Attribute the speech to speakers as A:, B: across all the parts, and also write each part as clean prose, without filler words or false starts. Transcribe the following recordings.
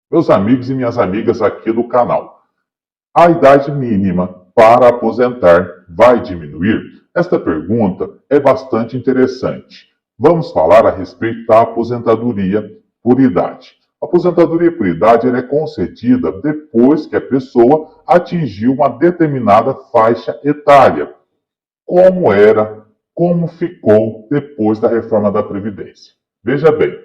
A: Meus amigos e minhas amigas aqui do canal, a idade mínima para aposentar vai diminuir? Esta pergunta é bastante interessante. Vamos falar a respeito da aposentadoria por idade. A aposentadoria por idade é concedida depois que a pessoa atingiu uma determinada faixa etária, como era, como ficou depois da reforma da Previdência. Veja bem,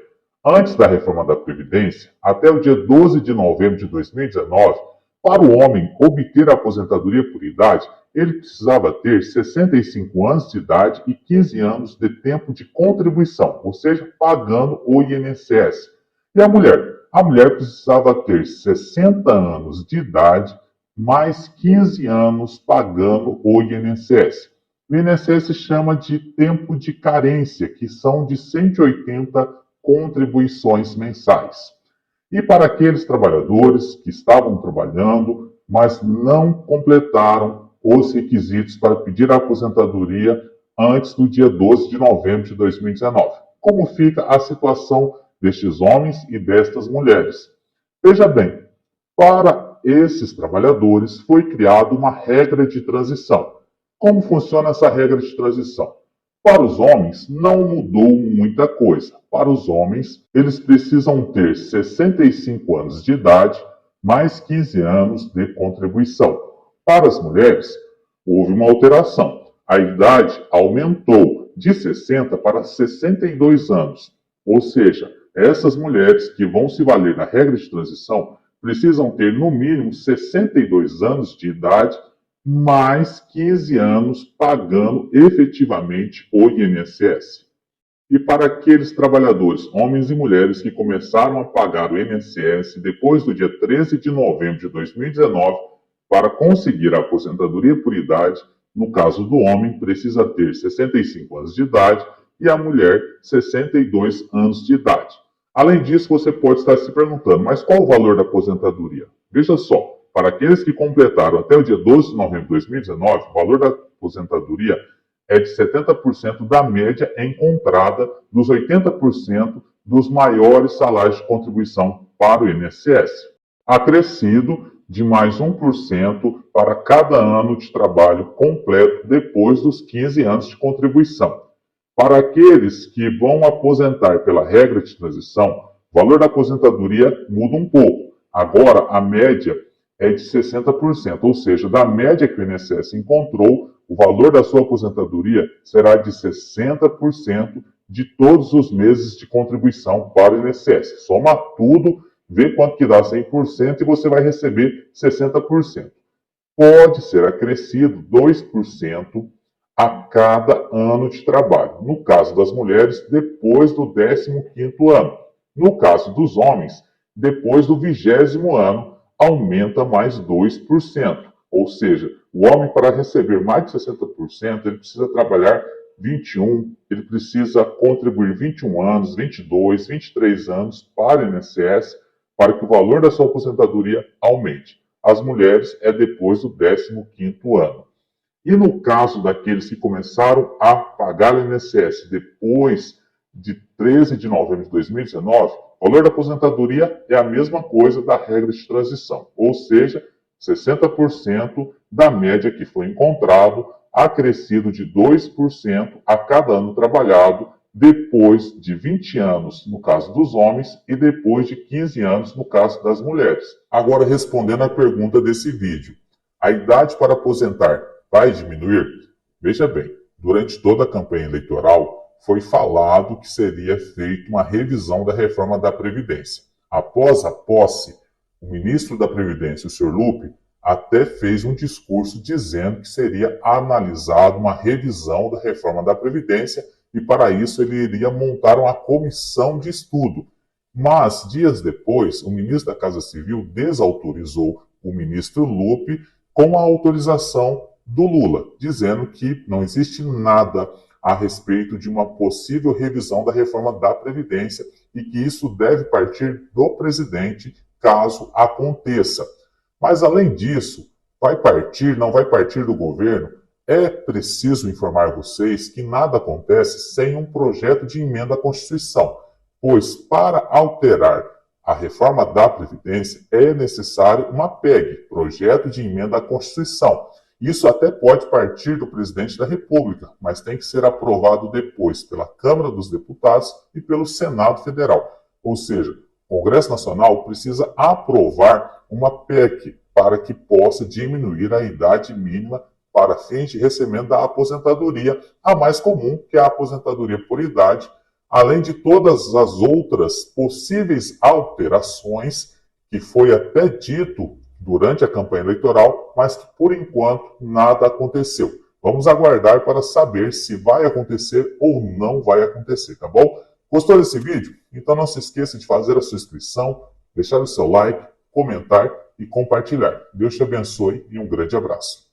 A: antes da reforma da Previdência, até o dia 12 de novembro de 2019, para o homem obter a aposentadoria por idade, ele precisava ter 65 anos de idade e 15 anos de tempo de contribuição, ou seja, pagando o INSS. E a mulher? A mulher precisava ter 60 anos de idade mais 15 anos pagando o INSS. O INSS chama de tempo de carência, que são de 180 contribuições mensais. E para aqueles trabalhadores que estavam trabalhando, mas não completaram os requisitos para pedir a aposentadoria antes do dia 12 de novembro de 2019. Como fica a situação destes homens e destas mulheres? Veja bem, para esses trabalhadores foi criada uma regra de transição. Como funciona essa regra de transição? Para os homens, não mudou muita coisa. Para os homens, eles precisam ter 65 anos de idade, mais 15 anos de contribuição. Para as mulheres, houve uma alteração. A idade aumentou de 60 para 62 anos. Ou seja, essas mulheres que vão se valer na regra de transição precisam ter no mínimo 62 anos de idade, mais 15 anos pagando efetivamente o INSS. E para aqueles trabalhadores, homens e mulheres, que começaram a pagar o INSS depois do dia 13 de novembro de 2019, para conseguir a aposentadoria por idade, no caso do homem, precisa ter 65 anos de idade e a mulher 62 anos de idade. Além disso, você pode estar se perguntando, mas qual o valor da aposentadoria? Veja só, para aqueles que completaram até o dia 12 de novembro de 2019, o valor da aposentadoria é de 70% da média encontrada dos 80% dos maiores salários de contribuição para o INSS, acrescido de mais 1% para cada ano de trabalho completo depois dos 15 anos de contribuição. Para aqueles que vão aposentar pela regra de transição, o valor da aposentadoria muda um pouco. Agora, a média é de 60%, ou seja, da média que o INSS encontrou, o valor da sua aposentadoria será de 60% de todos os meses de contribuição para o INSS. Soma tudo, vê quanto que dá 100% e você vai receber 60%. Pode ser acrescido 2% a cada ano de trabalho. No caso das mulheres, depois do 15º ano. No caso dos homens, depois do 20º ano, aumenta mais 2%. Ou seja, o homem, para receber mais de 60%, ele precisa trabalhar 21, ele precisa contribuir 21 anos, 22, 23 anos para o INSS, para que o valor da sua aposentadoria aumente. As mulheres é depois do 15º ano. E no caso daqueles que começaram a pagar o INSS depois de 13 de novembro de 2019, o valor da aposentadoria é a mesma coisa da regra de transição, ou seja, 60% da média que foi encontrado, acrescido de 2% a cada ano trabalhado, depois de 20 anos no caso dos homens e depois de 15 anos no caso das mulheres. Agora, respondendo à pergunta desse vídeo, a idade para aposentar vai diminuir? Veja bem, durante toda a campanha eleitoral foi falado que seria feita uma revisão da reforma da Previdência. Após a posse, o ministro da Previdência, o Sr. Lupe, até fez um discurso dizendo que seria analisada uma revisão da reforma da Previdência e, para isso, ele iria montar uma comissão de estudo. Mas, dias depois, o ministro da Casa Civil desautorizou o ministro Lupe com a autorização do Lula, dizendo que não existe nada a respeito de uma possível revisão da reforma da Previdência e que isso deve partir do presidente caso aconteça. Mas, além disso, não vai partir do governo? É preciso informar vocês que nada acontece sem um projeto de emenda à Constituição, pois para alterar a reforma da Previdência, é necessário uma PEC, Projeto de Emenda à Constituição. Isso até pode partir do presidente da República, mas tem que ser aprovado depois pela Câmara dos Deputados e pelo Senado Federal. Ou seja, o Congresso Nacional precisa aprovar uma PEC para que possa diminuir a idade mínima para fins de recebimento da aposentadoria, a mais comum, que é a aposentadoria por idade, além de todas as outras possíveis alterações que foi até dito durante a campanha eleitoral, mas que por enquanto nada aconteceu. Vamos aguardar para saber se vai acontecer ou não vai acontecer, tá bom? Gostou desse vídeo? Então não se esqueça de fazer a sua inscrição, deixar o seu like, comentar e compartilhar. Deus te abençoe e um grande abraço.